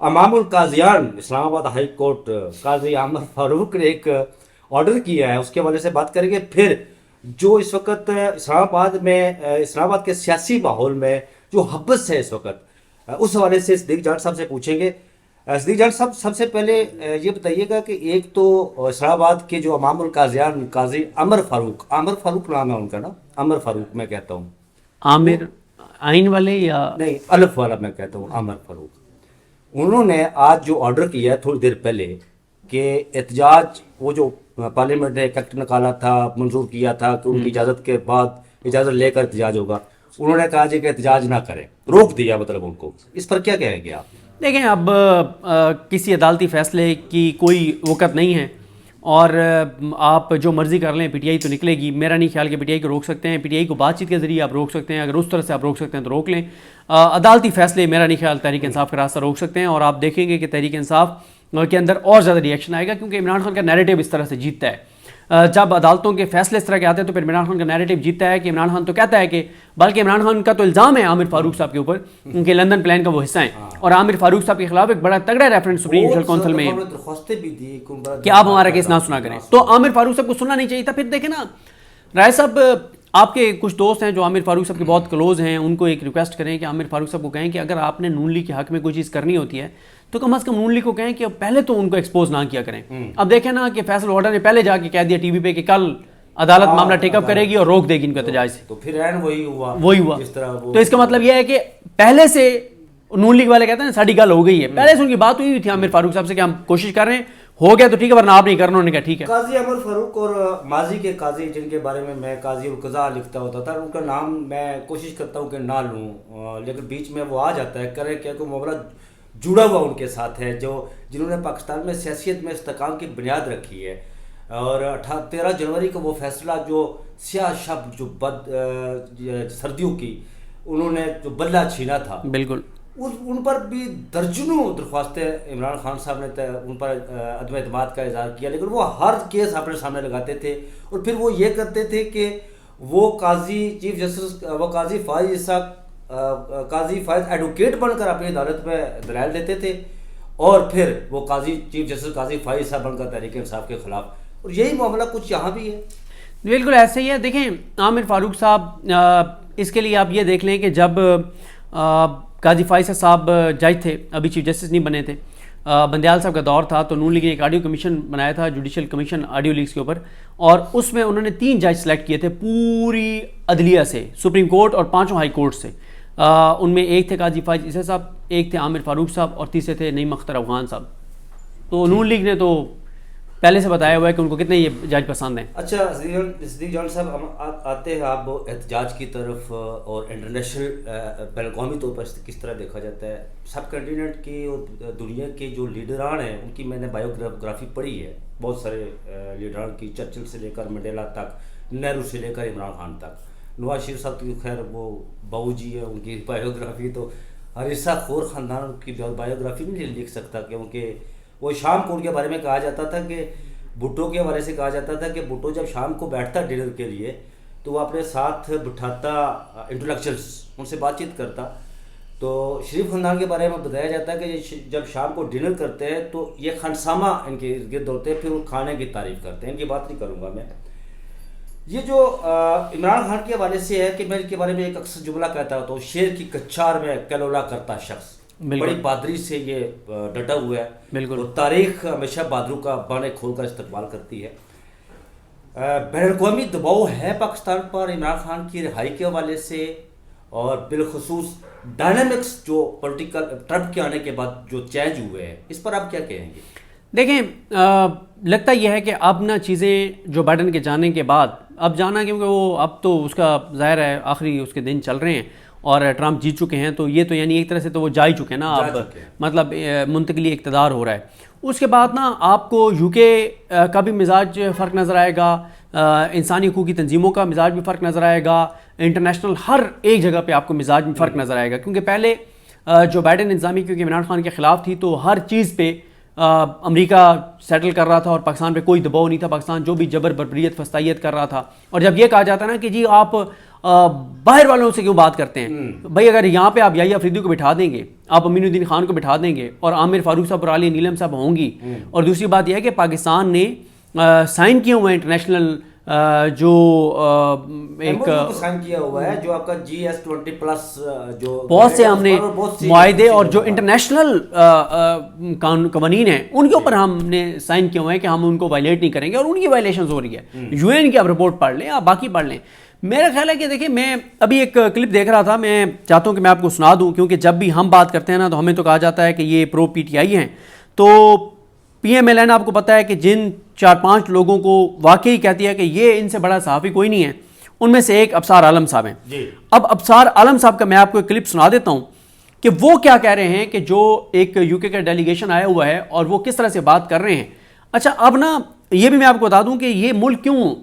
امام القاضیان اسلام آباد high court قاضی عامر فاروق نے ایک آرڈر کیا ہے، اس کے حوالے سے بات کریں گے. پھر جو اس وقت اسلام آباد میں اسلام آباد کے سیاسی ماحول میں جو حبس ہے اس وقت، اس حوالے سے صدیق جان صاحب سے پوچھیں گے. صدیق جان صاحب، سب سے پہلے یہ بتائیے گا کہ ایک تو اسلام آباد کے جو امام القاضیان قاضی عامر فاروق نام ہے ان کا نا، عامر فاروق میں کہتا ہوں. عامر آئین والے یا نہیں، الف والا میں کہتا ہوں، عامر فاروق. انہوں نے آج جو آرڈر کیا ہے تھوڑی دیر پہلے کہ احتجاج، وہ جو پارلیمنٹ نے ایک ایکٹ نکالا تھا، منظور کیا تھا کہ ان کی اجازت کے بعد اجازت لے کر احتجاج ہوگا، انہوں نے کہا جی کہ احتجاج نہ کریں، روک دیا مطلب ان کو. اس پر کیا کہیں گے آپ؟ دیکھیں، اب کسی عدالتی فیصلے کی کوئی وقت نہیں ہے، اور آپ جو مرضی کر لیں، پی ٹی آئی تو نکلے گی. میرا نہیں خیال کہ پی ٹی آئی کو روک سکتے ہیں. پی ٹی آئی کو بات چیت کے ذریعے آپ روک سکتے ہیں، اگر اس طرح سے آپ روک سکتے ہیں تو روک لیں. عدالتی فیصلے میرا نہیں خیال تحریک انصاف کا راستہ روک سکتے ہیں، اور آپ دیکھیں گے کہ تحریک انصاف کے اندر اور زیادہ ری ایکشن آئے گا، کیونکہ عمران خان کا نیریٹو اس طرح سے جیتتا ہے. جب عدالتوں کے فیصلے اس طرح کے آتے ہیں تو پھر عمران خان کا نیریٹو جیتتا ہے کہ عمران خان تو کہتا ہے کہ، بلکہ عمران خان کا تو الزام ہے عامر فاروق صاحب کے اوپر کہ لندن پلان کا وہ حصہ ہیں، اور عامر فاروق صاحب کے خلاف ایک بڑا تگڑا ریفرنس سپریم جوڈیشل کونسل میں کہ آپ ہمارا کیس نہ سنا کریں. تو عامر فاروق صاحب کو سننا نہیں چاہیے تھا. پھر دیکھیں نا رائے صاحب، آپ کے کچھ دوست ہیں جو عامر فاروق صاحب کے بہت کلوز ہیں، ان کو ایک ریکویسٹ کریں کہ عامر فاروق صاحب کو کہیں کہ اگر آپ نے نون لیگ کے حق میں کوئی چیز کرنی ہوتی ہے تو کم از کم نون لیگ کو کہیں کہ پہلے تو ان کو ایکسپوز نہ کیا کریں. اب دیکھیں نا کہ فیصل واڈر نے پہلے جا کے کہہ دیا ٹی وی پہ کہ کل عدالت معاملہ ٹیک اپ کرے گی اور روک دے گی ان کو احتجاج سے. تو پھر وہی ہوا. تو اس کا مطلب یہ ہے کہ پہلے سے نون لیگ والے کہتے ہیں ساڑی گل ہو گئی ہے، پہلے سے ان کی بات ہوئی تھی عامر فاروق صاحب سے کہ ہم کوشش کر رہے ہیں، ہو گیا تو ٹھیک ہے، ورنہ آپ نہیں کرنا. انہوں نے کہا ٹھیک ہے. قاضی عامر فاروق اور ماضی کے قاضی جن کے بارے میں قاضی القضاء لکھتا ہوتا تھا، ان کا نام میں کوشش کرتا ہوں کہ نہ لوں، لیکن بیچ میں وہ آ جاتا ہے. کرے کیا کوئی معاملہ جڑا ہوا ان کے ساتھ ہے، جنہوں نے پاکستان میں سیاست میں استحکام کی بنیاد رکھی ہے. اور 13 جنوری کو وہ فیصلہ جو سیاہ شب جو سردیوں کی انہوں نے جو بدلہ چھینا تھا، بالکل ان پر بھی درجنوں درخواستیں عمران خان صاحب نے ان پر عدم اعتماد کا اظہار کیا، لیکن وہ ہر کیس اپنے سامنے لگاتے تھے. اور پھر وہ یہ کرتے تھے کہ وہ قاضی چیف جسٹس، وہ قاضی فائز ایڈوکیٹ بن کر اپنی عدالت میں دلائل دیتے تھے، اور پھر وہ قاضی چیف جسٹس قاضی فائز صاحب بن کر تحریک انصاف کے خلاف. اور یہی معاملہ کچھ یہاں بھی ہے. بالکل ایسے ہی ہے. دیکھیں عامر فاروق صاحب، اس کے لیے آپ یہ دیکھ لیں کہ جب قاضی فائز صاحب جج تھے، ابھی چیف جسٹس نہیں بنے تھے، بندیال صاحب کا دور تھا، تو نون لیگ نے ایک آڈیو کمیشن بنایا تھا، جوڈیشل کمیشن آڈیو لیگز کے اوپر، اور اس میں انہوں نے 3 جج سلیکٹ کیے تھے پوری عدلیہ سے، سپریم کورٹ اور 5 ہائی کورٹ سے. ان میں ایک تھے قاضی فائز عیسی صاحب، ایک تھے عامر فاروق صاحب، اور تیسرے تھے نعیم اختر افغان صاحب. تو نون لیگ نے تو پہلے سے بتایا ہوا ہے کہ ان کو کتنے یہ جج پسند ہیں. اچھا صدیق جان صاحب، ہم آتے ہیں آپ احتجاج کی طرف، اور انٹرنیشنل بین الاقوامی طور پر کس طرح دیکھا جاتا ہے. سب کنٹیننٹ کی اور دنیا کے جو لیڈران ہیں ان کی میں نے بایوگرافی پڑھی ہے، بہت سارے لیڈران کی، چرچل سے لے کر منڈیلا تک، نہرو سے لے کر عمران خان تک. نواز شریف صاحب کی خیر وہ بہو جی ہے، ان کی بایوگرافی تو حریصہ خور خاندان کی بایوگرافی نہیں لکھ سکتا، کیونکہ وہ شام کو ان کے بارے میں کہا جاتا تھا کہ بھٹو کے بارے سے کہا جاتا تھا کہ بھٹو جب شام کو بیٹھتا ڈنر کے لیے تو وہ اپنے ساتھ بٹھاتا انٹلیکچوئلس، ان سے بات چیت کرتا. تو شریف خاندان کے بارے میں بتایا جاتا ہے کہ جب شام کو ڈنر کرتے ہیں تو یہ خانسامہ ان کے ارد گرد ہوتے ہیں، پھر وہ کھانے کی تعریف کرتے ہیں. ان کی بات نہیں کروں گا میں. یہ جو عمران خان کے حوالے سے ہے کہ میں ان کے بارے میں ایک اکثر جملہ کہتا ہوں، تو شیر کی کچھار میں کلولا کرتا شخص، بڑی بہادری سے یہ ڈٹا ہوا ہے. بالکل. اور تاریخ ہمیشہ بہادروں کا بانے کھول کر استقبال کرتی ہے. بین الاقوامی دباؤ ہے پاکستان پر عمران خان کی رہائی کے حوالے سے، اور بالخصوص ڈائنامکس جو پولیٹیکل ٹرمپ کے آنے کے بعد جو چینج ہوئے ہیں، اس پر آپ کیا کہیں گے؟ دیکھیں، لگتا یہ ہے کہ اب نہ چیزیں جو بائیڈن کے جانے کے بعد، اب جانا کیونکہ وہ اب تو اس کا ظاہر ہے آخری اس کے دن چل رہے ہیں اور ٹرمپ جیت چکے ہیں، تو یہ تو یعنی ایک طرح سے تو وہ جا ہی چکے ہیں نا، اب مطلب منتقلی اقتدار ہو رہا ہے. اس کے بعد نا آپ کو یو کے کا بھی مزاج فرق نظر آئے گا، انسانی حقوق کی تنظیموں کا مزاج بھی فرق نظر آئے گا، انٹرنیشنل ہر ایک جگہ پہ آپ کو مزاج میں فرق نظر آئے گا. کیونکہ پہلے جو بائیڈن انتظامیہ کیونکہ عمران خان کے خلاف تھی، تو ہر چیز پہ امریکہ سیٹل کر رہا تھا اور پاکستان پہ کوئی دباؤ نہیں تھا. پاکستان جو بھی جبر بربریت فستائیت کر رہا تھا، اور جب یہ کہا جاتا ہے نا کہ جی آپ باہر والوں سے کیوں بات کرتے ہیں بھائی؟ اگر یہاں پہ آپ یحییٰ افریدی کو بٹھا دیں گے, آپ امین الدین خان کو بٹھا دیں گے, اور عامر فاروق صاحب اور علی نیلم صاحب ہوں گی, اور دوسری بات یہ ہے کہ پاکستان نے سائن کیے ہوئے ہیں انٹرنیشنل جو ایک سائن کیا ہوا ہے, جو آپ کا GS20+ جو بہت سے ہم نے معاہدے اور جو انٹرنیشنل قوانین ہیں ان کے اوپر ہم نے سائن کیے ہوئے ہیں کہ ہم ان کو وائلیٹ نہیں کریں گے, اور ان کی وائلیشنز ہو رہی ہے. UN کی آپ رپورٹ پڑھ لیں, آپ باقی پڑھ لیں. میرا خیال ہے کہ دیکھیں, میں ابھی ایک کلپ دیکھ رہا تھا, میں چاہتا ہوں کہ میں آپ کو سنا دوں, کیونکہ جب بھی ہم بات کرتے ہیں نا تو ہمیں تو کہا جاتا ہے کہ یہ پرو PTI ہیں. تو PMLN آپ کو پتہ ہے کہ جن 4-5 لوگوں کو واقعی کہتی ہے کہ یہ ان سے بڑا صحافی کوئی نہیں ہے, ان میں سے ایک ابصار عالم صاحب ہیں. اب ابصار عالم صاحب کا میں آپ کو ایک کلپ سنا دیتا ہوں کہ وہ کیا کہہ رہے ہیں, کہ جو ایک UK کا ڈیلیگیشن آیا ہوا ہے اور وہ کس طرح سے بات کر رہے ہیں. اچھا, اب نا یہ بھی میں آپ کو بتا دوں کہ یہ ملک کیوں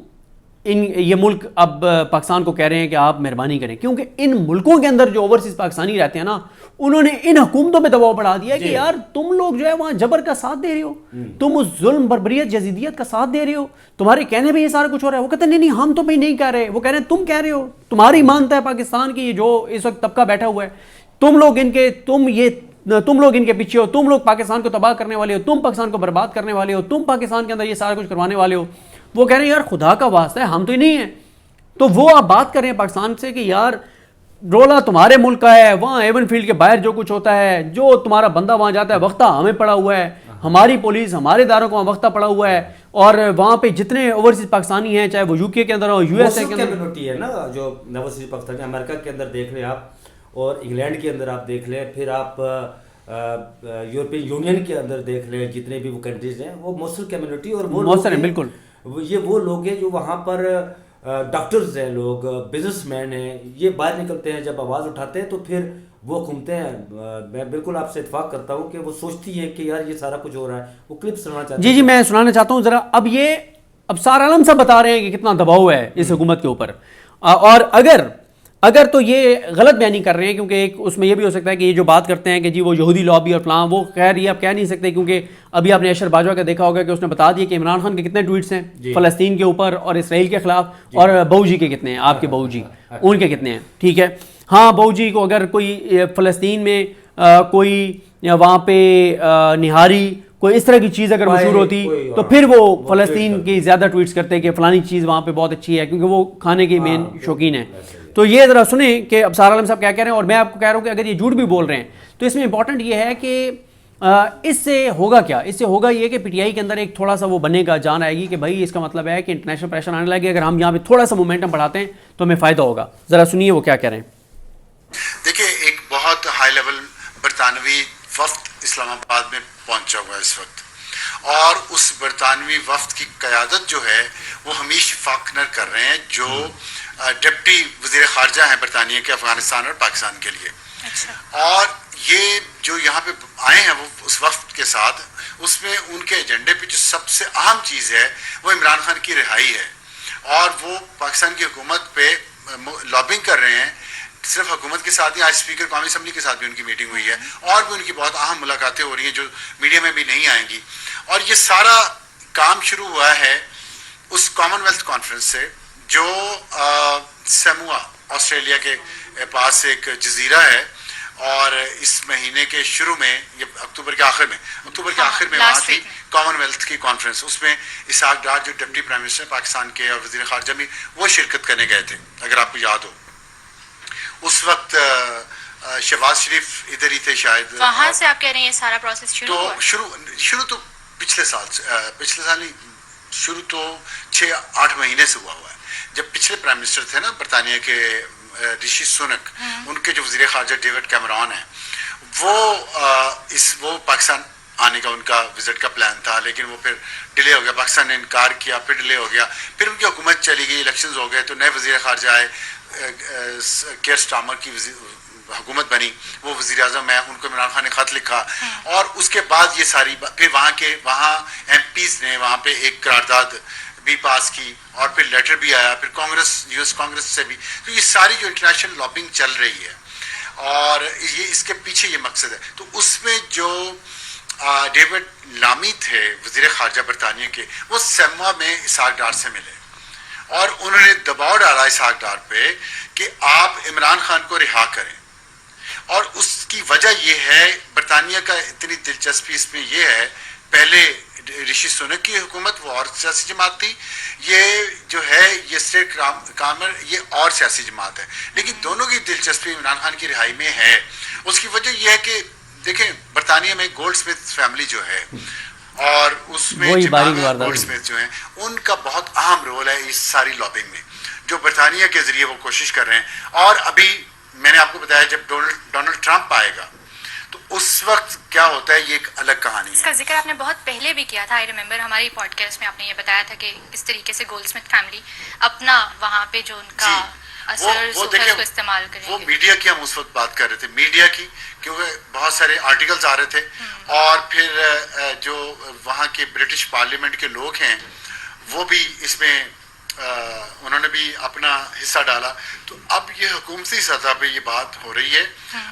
یہ ملک اب پاکستان کو کہہ رہے ہیں کہ آپ مہربانی کریں, کیونکہ ان ملکوں کے اندر جو اوورسیز پاکستانی رہتے ہیں نا, انہوں نے ان حکومتوں پہ دباؤ بڑھا دیا ہے کہ یار تم لوگ جو ہے وہاں جبر کا ساتھ دے رہے ہو, تم اس ظلم بربریت یزیدیت کا ساتھ دے رہے ہو, تمہارے کہنے پہ یہ سارا کچھ ہو رہا ہے. وہ کہتے ہیں نہیں ہم تو بھائی نہیں کہہ رہے, وہ کہہ رہے ہیں تم کہہ رہے ہو, تمہاری مانتا ہے پاکستان کی جو اس وقت طبقہ بیٹھا ہوا ہے, تم لوگ ان کے پیچھے ہو, تم لوگ پاکستان کو تباہ کرنے والے ہو, تم پاکستان کو برباد کرنے والے ہو, تم پاکستان کے اندر یہ سارا کچھ کروانے والے ہو. وہ کہہ رہے ہیں یار خدا کا واسطہ ہے ہم تو ہی نہیں ہیں. تو وہ آپ بات کر رہے ہیں پاکستان سے کہ یار رولا تمہارے ملک کا ہے, وہاں ایون فیلڈ کے باہر جو کچھ ہوتا ہے, جو تمہارا بندہ وہاں جاتا ہے وقتہ ہمیں پڑا ہوا ہے, ہماری پولیس ہمارے اداروں کو وہاں وقتہ پڑا ہوا ہے, اور وہاں پہ جتنے اوورسیز پاکستانی ہیں, چاہے وہ UK کے اندر ہو, USA کے اندر کمیونٹی ہے نا, جو اوورسیز پاکستانی امریکہ کے اندر دیکھ لیں آپ, اور انگلینڈ کے اندر آپ دیکھ لیں, پھر آپ یورپین یونین کے اندر دیکھ لیں, جتنے بھی وہ کنٹریز ہیں وہ موصل کمیونٹی, اور وہ موثر ہیں بالکل. یہ وہ لوگ ہیں جو وہاں پر ڈاکٹرز ہیں, لوگ بزنس مین ہیں, یہ باہر نکلتے ہیں جب آواز اٹھاتے ہیں تو پھر وہ گھومتے ہیں. میں بالکل آپ سے اتفاق کرتا ہوں کہ وہ سوچتی ہے کہ یار یہ سارا کچھ ہو رہا ہے. وہ کلپ سنانا چاہتے ہیں. جی میں سنانا چاہتا ہوں ذرا. اب یہ ابصار عالم صاحب بتا رہے ہیں کہ کتنا دباؤ ہے اس حکومت کے اوپر, اور اگر تو یہ غلط بیانی کر رہے ہیں, کیونکہ ایک اس میں یہ بھی ہو سکتا ہے کہ یہ جو بات کرتے ہیں کہ جی وہ یہودی لابی اور فلاں, وہ خیر یہ آپ کہہ نہیں سکتے, کیونکہ ابھی آپ نے اشر باجوہ کا دیکھا ہوگا کہ اس نے بتا دیا کہ عمران خان کے کتنے ٹویٹس ہیں فلسطین کے اوپر اور اسرائیل کے خلاف, اور بہو جی کے کتنے ہیں, آپ کے بہو جی ان کے کتنے ہیں. ٹھیک ہے, ہاں بہو جی کو اگر کوئی فلسطین میں کوئی وہاں پہ نہاری کوئی اس طرح کی چیز اگر مشہور ہوتی تو پھر وہ فلسطین کی زیادہ ٹویٹس کرتے کہ فلانی چیز وہاں پہ بہت اچھی ہے, کیونکہ وہ کھانے کی مین شوقین ہے. تو یہ ذرا سنیں کہ ابصار عالم صاحب کیا کہہ رہے ہیں, اور میں آپ کو کہہ رہا ہوں کہ اگر یہ جھوٹ بھی بول رہے ہیں تو اس میں امپورٹنٹ یہ ہے کہ اس سے ہوگا کیا, اس سے ہوگا یہ کہ PTI کے اندر ایک تھوڑا سا وہ بنے گا, جان آئے گی کہ بھائی اس کا مطلب ہے کہ انٹرنیشنل پریشر آنے لگے, اگر ہم یہاں پہ تھوڑا سا مومنٹم بڑھاتے ہیں تو ہمیں فائدہ ہوگا. ذرا سنیے وہ کیا کہہ رہے ہیں. دیکھیں, ایک بہت ہائی لیول برطانوی وفد اسلام آباد میں پہنچا ہوا ہے اس وقت, اور اس برطانوی وفد کی قیادت جو ہے وہ حمیش فاکنر کر رہے ہیں, جو ڈپٹی وزیر خارجہ ہیں برطانیہ کے افغانستان اور پاکستان کے لیے. اور یہ جو یہاں پہ آئے ہیں وہ اس وفد کے ساتھ, اس میں ان کے ایجنڈے پہ جو سب سے اہم چیز ہے وہ عمران خان کی رہائی ہے, اور وہ پاکستان کی حکومت پہ لابنگ کر رہے ہیں. صرف حکومت کے ساتھ ہی, آج اسپیکر قومی اسمبلی کے ساتھ بھی ان کی میٹنگ ہوئی ہے, اور بھی ان کی بہت اہم ملاقاتیں ہو رہی ہیں جو میڈیا میں بھی نہیں آئیں گی. اور یہ سارا کام شروع ہوا ہے اس کامن ویلتھ کانفرنس سے, جو سیموا آسٹریلیا کے پاس ایک جزیرہ ہے, اور اس مہینے کے شروع میں, یہ اکتوبر کے آخر میں وہاں تھی کامن ویلتھ کی کانفرنس. اس میں اسحاق ڈار جو ڈپٹی پرائم منسٹر پاکستان کے اور وزیر خارجہ بھی, وہ شرکت کرنے گئے تھے, اگر آپ کو یاد ہو. اس وقت شہباز شریف ادھر ہی تھے شاید. وہاں سے آپ کہہ رہے ہیں یہ سارا پروسیس شروع تو پچھلے سال نہیں, شروع تو 6-8 مہینے سے ہوا ہے, جب پچھلے پرائم منسٹر تھے نا برطانیہ کے رشی سونک, ان کے جو وزیر خارجہ ڈیوڈ کیمرون ہیں, وہ پاکستان آنے کا ان کا وزٹ کا پلان تھا, لیکن وہ پھر ڈیلے ہو گیا, پاکستان نے انکار کیا, پھر ڈیلے ہو گیا, پھر ان کی حکومت چلی گئی, الیکشنز ہو گئے, تو نئے وزیر خارجہ آئے, کیئر سٹارمر کی حکومت بنی, وہ وزیر اعظم ہے, ان کو عمران خان نے خط لکھا, اور اس کے بعد یہ ساری پھر وہاں MPs نے وہاں پہ ایک قرارداد بھی پاس کی, اور پھر لیٹر بھی آیا, پھر US کانگریس سے بھی. تو یہ ساری جو انٹرنیشنل لابنگ چل رہی ہے, اور یہ اس کے پیچھے یہ مقصد ہے. تو اس میں جو ڈیوڈ لامی تھے وزیر خارجہ برطانیہ کے, وہ سیموا میں اسحاق ڈار سے ملے, اور انہوں نے دباؤ ڈالا اسحاق ڈار پہ کہ آپ عمران خان کو رہا کریں. اور اس کی وجہ یہ ہے, برطانیہ کا اتنی دلچسپی اس میں یہ ہے, پہلے رشی سنک کی حکومت وہ اور سیاسی جماعت تھی, یہ جو ہے یہ اسٹیٹ کامر یہ اور سیاسی جماعت ہے, لیکن دونوں کی دلچسپی عمران خان کی رہائی میں ہے. اس کی وجہ یہ ہے کہ دیکھیں برطانیہ میں گولڈ اسمتھ فیملی جو ہے اور اس میں گولڈ اسمتھ جو ہیں ان کا بہت اہم رول ہے اس ساری لابنگ میں, جو برطانیہ کے ذریعے وہ کوشش کر رہے ہیں. اور ابھی میں نے آپ کو بتایا جب ڈونلڈ ٹرمپ آئے گا تو اس وقت کیا ہوتا ہے, یہ ایک الگ کہانی ہے. اس کا ذکر آپ نے بہت پہلے بھی کیا تھا, آئی ریممبر ہماری پوڈ کاسٹ میں آپ نے یہ بتایا تھا کہ اس طریقے سے گولڈ اسمتھ فیملی اپنا وہاں پہ جو ان کا اثر کو استعمال کریں. وہ میڈیا کی ہم اس وقت بات کر رہے تھے, میڈیا کی, کیونکہ بہت سارے آرٹیکلز آ رہے تھے اور پھر جو وہاں کے برٹش پارلیمنٹ کے لوگ ہیں وہ بھی اس میں انہوں نے بھی اپنا حصہ ڈالا. تو اب یہ حکومتی سطح پہ یہ بات ہو رہی ہے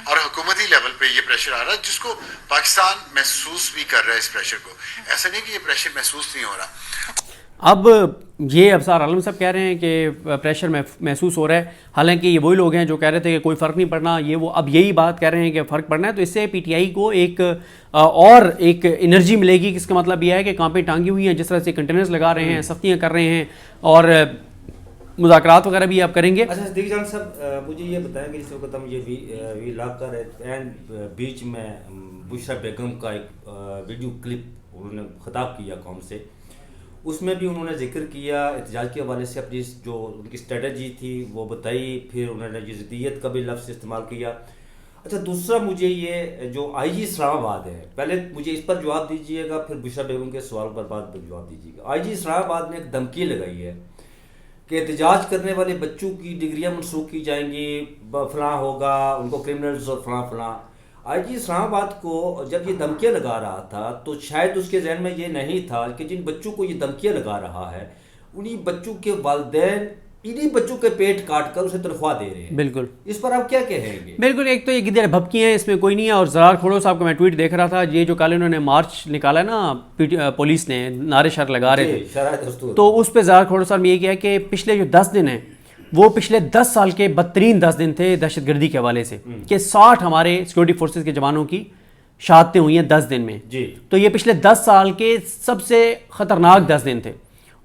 اور حکومتی لیول پہ یہ پریشر آ رہا ہے جس کو پاکستان محسوس بھی کر رہا ہے. اس پریشر کو ایسا نہیں کہ یہ پریشر محسوس نہیں ہو رہا. اب یہ ابصار عالم صاحب کہہ رہے ہیں کہ پریشر محسوس ہو رہا ہے, حالانکہ یہ وہی لوگ ہیں جو کہہ رہے تھے کہ کوئی فرق نہیں پڑنا, یہ وہ اب یہی بات کہہ رہے ہیں کہ فرق پڑنا ہے. تو اس سے پی ٹی آئی کو ایک اور ایک انرجی ملے گی. اس کا مطلب یہ ہے کہ کانپیں ٹانگی ہوئی ہیں, جس طرح سے کنٹینرز لگا رہے ہیں, سختیاں کر رہے ہیں اور مذاکرات وغیرہ بھی آپ کریں گے. اچھا صدیق جان صاحب مجھے یہ بتائیں کہ جس وقت ہم یہ وی لاگ کر رہے تھے اینڈ بیچ میں بشرا بیگم کا ایک ویڈیو کلپ انہوں نے خطاب کیا قوم سے, اس میں بھی انہوں نے ذکر کیا احتجاج کے حوالے سے اپنی جو ان کی اسٹریٹجی تھی وہ بتائی, پھر انہوں نے جزیدیت کا بھی لفظ استعمال کیا. اچھا دوسرا مجھے یہ جو آئی جی اسلام آباد ہے, پہلے مجھے اس پر جواب دیجیے گا, پھر بشرا بیگم کے سوال پر بعد میں جواب دیجیے گا. آئی جی اسلام آباد نے ایک دھمکی لگائی ہے کہ احتجاج کرنے والے بچوں کی ڈگریاں منسوخ کی جائیں گی, فلاں ہوگا, ان کو کرمنلز اور فلاں فلاں. آئی جی اسلام آباد کو جب یہ دھمکیاں لگا رہا تھا تو شاید اس کے ذہن میں یہ نہیں تھا کہ جن بچوں کو یہ دھمکیاں لگا رہا ہے انہی بچوں کے والدین انہی بچوں کے پیٹ کاٹ کر اسے تنخواہ دے رہے ہیں. بالکل, اس پر آپ کیا کہیں گے؟ بالکل, ایک تو یہ گدڑ بھبکی ہیں, اس میں کوئی نہیں ہے. اور زرار کھوڑو صاحب کا میں ٹویٹ دیکھ رہا تھا, یہ جو کل انہوں نے مارچ نکالا ہے نا پولیس نے, نعرے شر لگا رہے تھے, تو اس پہ زرار کھوڑو صاحب نے یہ کیا کہ پچھلے جو 10 دن ہیں وہ پچھلے 10 سال کے بدترین 10 دن تھے دہشت گردی کے حوالے سے, کہ 60 ہمارے سیکورٹی فورسز کے جوانوں کی شہادتیں ہوئی ہیں 10 دن میں. تو یہ پچھلے 10 سال کے سب سے خطرناک 10 دن تھے.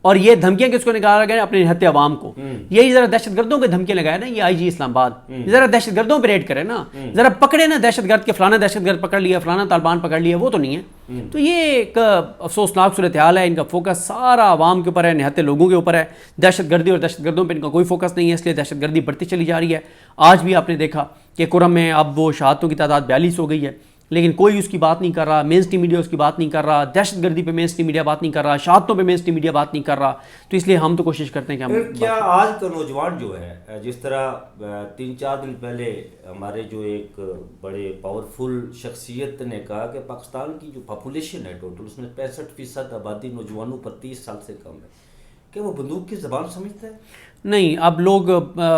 اور یہ دھمکیاں کس کو نکالا گیا؟ اپنے نہتے عوام کو. یہی ذرا دہشت گردوں پہ دھمکیاں لگائے نا یہ آئی جی اسلام آباد, ذرا دہشت گردوں پہ ریڈ کرے نا, ذرا پکڑے نا دہشت گرد کے فلانا دہشت گرد پکڑ لیا, فلانا طالبان پکڑ لیا, وہ تو نہیں ہے. تو یہ ایک افسوسناک صورتحال ہے. ان کا فوکس سارا عوام کے اوپر ہے, نہتے لوگوں کے اوپر ہے. دہشت گردی اور دہشت گردوں پہ ان کا کوئی فوکس نہیں ہے, اس لیے دہشت گردی بڑھتی چلی جا رہی ہے. آج بھی آپ نے دیکھا کہ کرم میں اب وہ شہادتوں کی تعداد 42 ہو گئی ہے, لیکن کوئی اس کی بات نہیں کر رہا, مین اسٹریم میڈیا اس کی بات نہیں کر رہا, دہشت گردی پہ مین اسٹریم میڈیا بات نہیں کر رہا, شہادتوں پہ مین اسٹریم میڈیا بات نہیں کر رہا. تو اس لیے ہم تو کوشش کرتے ہیں کہ ہم کیا آج کا نوجوان جو ہے, جس طرح 3-4 دن پہلے ہمارے جو ایک بڑے پاورفل شخصیت نے کہا کہ پاکستان کی جو پاپولیشن ہے ٹوٹل اس میں 65% آبادی نوجوانوں پر 30 سال سے کم ہے, کہ وہ بندوق کی زبان سمجھتا ہے؟ نہیں, اب لوگ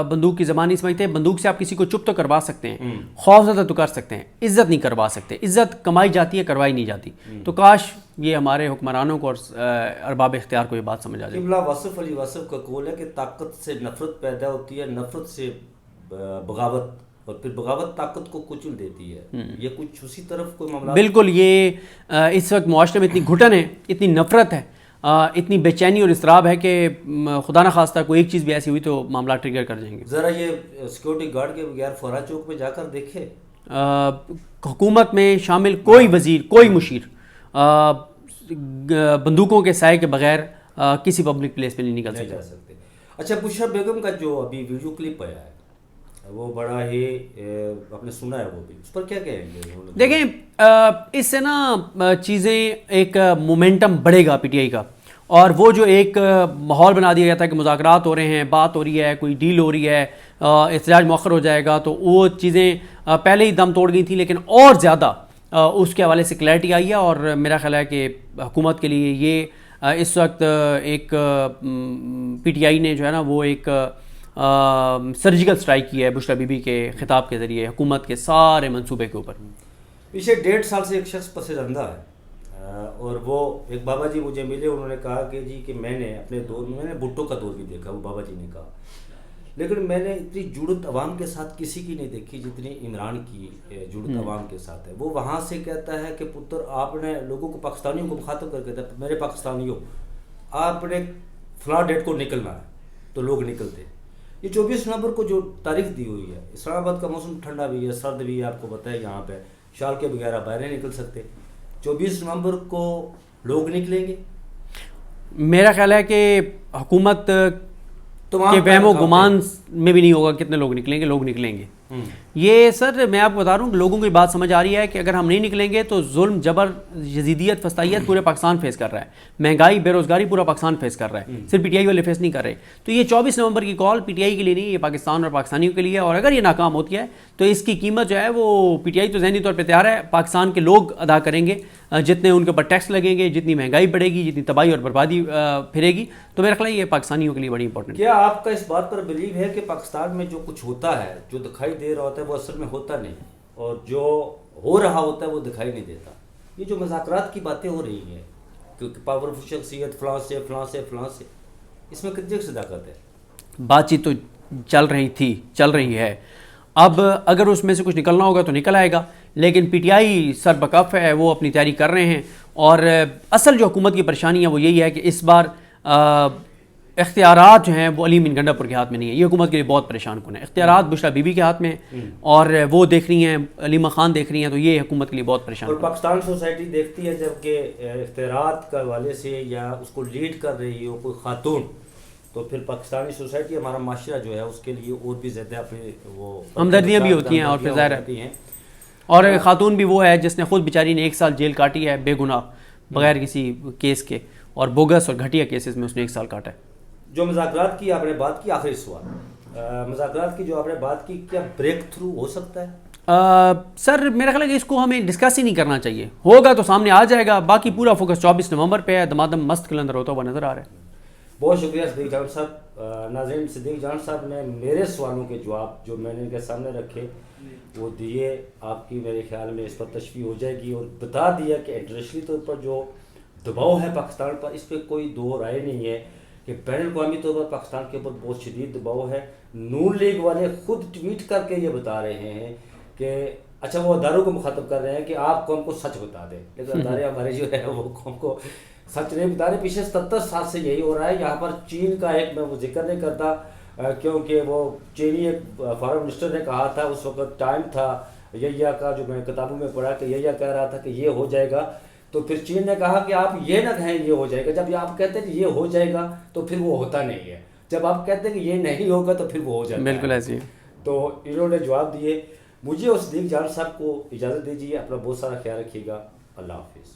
بندوق کی زبان نہیں سمجھتے. بندوق سے آپ کسی کو چپ تو کروا سکتے ہیں, خوف زدہ تو کر سکتے ہیں, عزت نہیں کروا سکتے. عزت کمائی جاتی ہے, کروائی نہیں جاتی. تو کاش یہ ہمارے حکمرانوں کو اور ارباب اختیار کو یہ بات سمجھ آ جائے. قبلہ واصف علی واصف کا قول ہے کہ طاقت سے نفرت پیدا ہوتی ہے, نفرت سے بغاوت, اور پھر بغاوت طاقت کو کچل دیتی ہے. یہ کچھ اسی طرف کوئی معاملہ؟ بالکل, یہ اس وقت معاشرے میں اتنی گھٹن ہے, اتنی نفرت ہے, اتنی بے چینی اور اضطراب ہے کہ خدا نہ خواستہ کوئی ایک چیز بھی ایسی ہوئی تو معاملہ ٹریگر کر جائیں گے. ذرا یہ سیکورٹی گارڈ کے بغیر فورا چوک پہ جا کر دیکھے, حکومت میں شامل کوئی وزیر, کوئی مشیر بندوقوں کے سائے کے بغیر کسی پبلک پلیس پہ نہیں نکل سکتے. اچھا, بشرا بیگم کا جو ابھی ویڈیو کلپ آیا ہے وہ بڑا ہی آپ نے سنا ہے, وہ بھی اس پر کیا کہیں گے؟ دیکھیں, اس سے نا چیزیں ایک مومنٹم بڑھے گا پی ٹی آئی کا, اور وہ جو ایک ماحول بنا دیا گیا تھا کہ مذاکرات ہو رہے ہیں, بات ہو رہی ہے, کوئی ڈیل ہو رہی ہے, احتجاج مؤخر ہو جائے گا, تو وہ چیزیں پہلے ہی دم توڑ گئی تھیں, لیکن اور زیادہ اس کے حوالے سے کلیئرٹی آئی ہے. اور میرا خیال ہے کہ حکومت کے لیے یہ اس وقت ایک پی ٹی آئی نے جو ہے نا وہ ایک سرجیکل سٹرائک کی ہے بشرا بی بی کے خطاب کے ذریعے حکومت کے سارے منصوبے کے اوپر. پچھلے 1.5 سال سے ایک شخص پس رندہ ہے, اور وہ ایک بابا جی مجھے ملے, انہوں نے کہا کہ جی کہ میں نے اپنے دور میں نے بھٹو کا دور بھی دیکھا, وہ بابا جی نے کہا, لیکن میں نے اتنی جڑت عوام کے ساتھ کسی کی نہیں دیکھی جتنی عمران کی جڑت عوام کے ساتھ ہے. وہ وہاں سے کہتا ہے کہ پتر آپ نے لوگوں کو, پاکستانیوں کو مخاطب کر کے کہتا ہے میرے پاکستانیوں آپ نے فلاں ڈیٹ کو نکلنا ہے, تو لوگ نکلتے. یہ 24 نومبر کو جو تاریخ دی ہوئی ہے, اسلام آباد کا موسم ٹھنڈا بھی ہے, سرد بھی ہے, آپ کو پتہ ہے یہاں پہ شال کے بغیر باہر نہیں نکل سکتے. 24 نومبر کو لوگ نکلیں گے. میرا خیال ہے کہ حکومت کے وہم و گمان میں بھی نہیں ہوگا کتنے لوگ نکلیں گے, لوگ نکلیں گے. یہ سر میں آپ کو بتا رہا ہوں, لوگوں کی بات سمجھ آ رہی ہے کہ اگر ہم نہیں نکلیں گے تو ظلم, جبر, یزیدیت, فسطائیت پورے پاکستان فیس کر رہا ہے, مہنگائی, بے روزگاری پورا پاکستان فیس کر رہا ہے, صرف پی ٹی آئی والے فیس نہیں کر رہے. تو یہ 24 نومبر کی کال پی ٹی آئی کے لیے نہیں, یہ پاکستان اور پاکستانیوں کے لیے. اور اگر یہ ناکام ہوتی ہے تو اس کی قیمت جو ہے وہ پی ٹی آئی تو ذہنی طور پہ تیار ہے, پاکستان کے لوگ ادا کریں گے, جتنے ان کے اوپر ٹیکس لگیں گے, جتنی مہنگائی بڑھے گی, جتنی تباہی اور بربادی پھرے گی. تو میرا خیال ہے یہ پاکستانیوں کے لیے بڑی امپورٹنٹ. کیا آپ کا اس بات پر بلیو ہے کہ پاکستان میں جو کچھ ہوتا ہے, جو دکھائی دے رہا ہوتا ہے وہ اصل میں ہوتا نہیں, اور جو ہو رہا ہوتا ہے وہ دکھائی نہیں دیتا؟ یہ جو مذاکرات کی باتیں ہو رہی ہیں کیونکہ پاورفل شخصیت فلاں سے فلاں سے فلاں سے, اس میں کتنی صداقت ہے؟ بات چیت تو چل رہی تھی, چل رہی ہے. اب اگر اس میں سے کچھ نکلنا ہوگا تو نکل آئے گا, لیکن پی ٹی آئی سر بکف ہے, وہ اپنی تیاری کر رہے ہیں. اور اصل جو حکومت کی پریشانی ہے وہ یہی ہے کہ اس بار اختیارات جو ہیں وہ علی امین گنڈا پور کے ہاتھ میں نہیں ہے. یہ حکومت کے لیے بہت پریشان کن ہے. اختیارات بشرا بی بی کے ہاتھ میں ہیں اور وہ دیکھ رہی ہیں, علیمہ خان دیکھ رہی ہیں, تو یہ حکومت کے لیے بہت پریشان. اور پاکستان سوسائٹی دیکھتی ہے جب کہ اختیارات کے حوالے سے یا اس کو لیڈ کر رہی ہو کوئی خاتون, تو پھر پاکستانی سوسائٹی, ہمارا معاشرہ جو ہے اس کے لیے اور بھی زیادہ اپنے وہ ہمدردیاں بھی ہوتی ہیں. اور پھر ظاہر ہے, اور خاتون بھی وہ ہے جس نے خود بیچاری نے 1 سال جیل کاٹی ہے بے گناہ, بغیر کسی کیس کے, اور بوگس اور گھٹیا کیسز میں اس نے 1 سال کاٹا ہے. جو مذاکرات کی آپ نے بات کی, آخری سوال, مذاکرات کی جو آپ نے بات کی, کیا بریک تھرو ہو سکتا ہے؟ سر میرا خیال ہے کہ اس کو ہمیں ڈسکس ہی نہیں کرنا چاہیے, ہوگا تو سامنے آ جائے گا. باقی پورا فوکس 24 نومبر پہ ہے, دمادم مست کلندر ہوتا ہوا نظر آ رہا ہے. بہت شکریہ صدیق جان صاحب. ناظرین, صدیق جان صاحب نے میرے سوالوں کے جواب جو میں نے ان کے سامنے رکھے وہ دیے. آپ کی میرے خیال میں اس پر تشفی ہو جائے گی, اور بتا دیا کہ انٹرنیشنلی طور پر جو دباؤ ہے پاکستان پر, اس پہ کوئی دو رائے نہیں ہے کہ بین الاقوامی طور پر پاکستان کے اوپر بہت شدید دباؤ ہے. نون لیگ والے خود ٹویٹ کر کے یہ بتا رہے ہیں کہ اچھا, وہ اداروں کو مخاطب کر رہے ہیں کہ آپ قوم کو سچ بتا دیں, لیکن ادارے ہمارے جو ہے وہ قوم کو سچ نہیں بتا رہے. پچھلے 77 سال سے یہی ہو رہا ہے. یہاں پر چین کا ایک میں وہ ذکر نہیں کرتا کیونکہ وہ چینی ایک فارن منسٹر نے کہا تھا, اس وقت ٹائم تھا یحییٰ کا, جو میں کتابوں میں پڑھا کہ یحییٰ کہہ رہا تھا کہ یہ ہو جائے گا, تو پھر چین نے کہا کہ آپ یہ نہ کہیں یہ ہو جائے گا. جب آپ کہتے ہیں کہ یہ ہو جائے گا تو پھر وہ ہوتا نہیں ہے, جب آپ کہتے ہیں کہ یہ نہیں ہوگا تو پھر وہ ہو جاتا ہے. بالکل ایسے ہی. تو انہوں نے جواب دیے. مجھے اور صدیق جان صاحب کو اجازت دیجیے, اپنا بہت سارا خیال رکھیے گا. اللہ حافظ.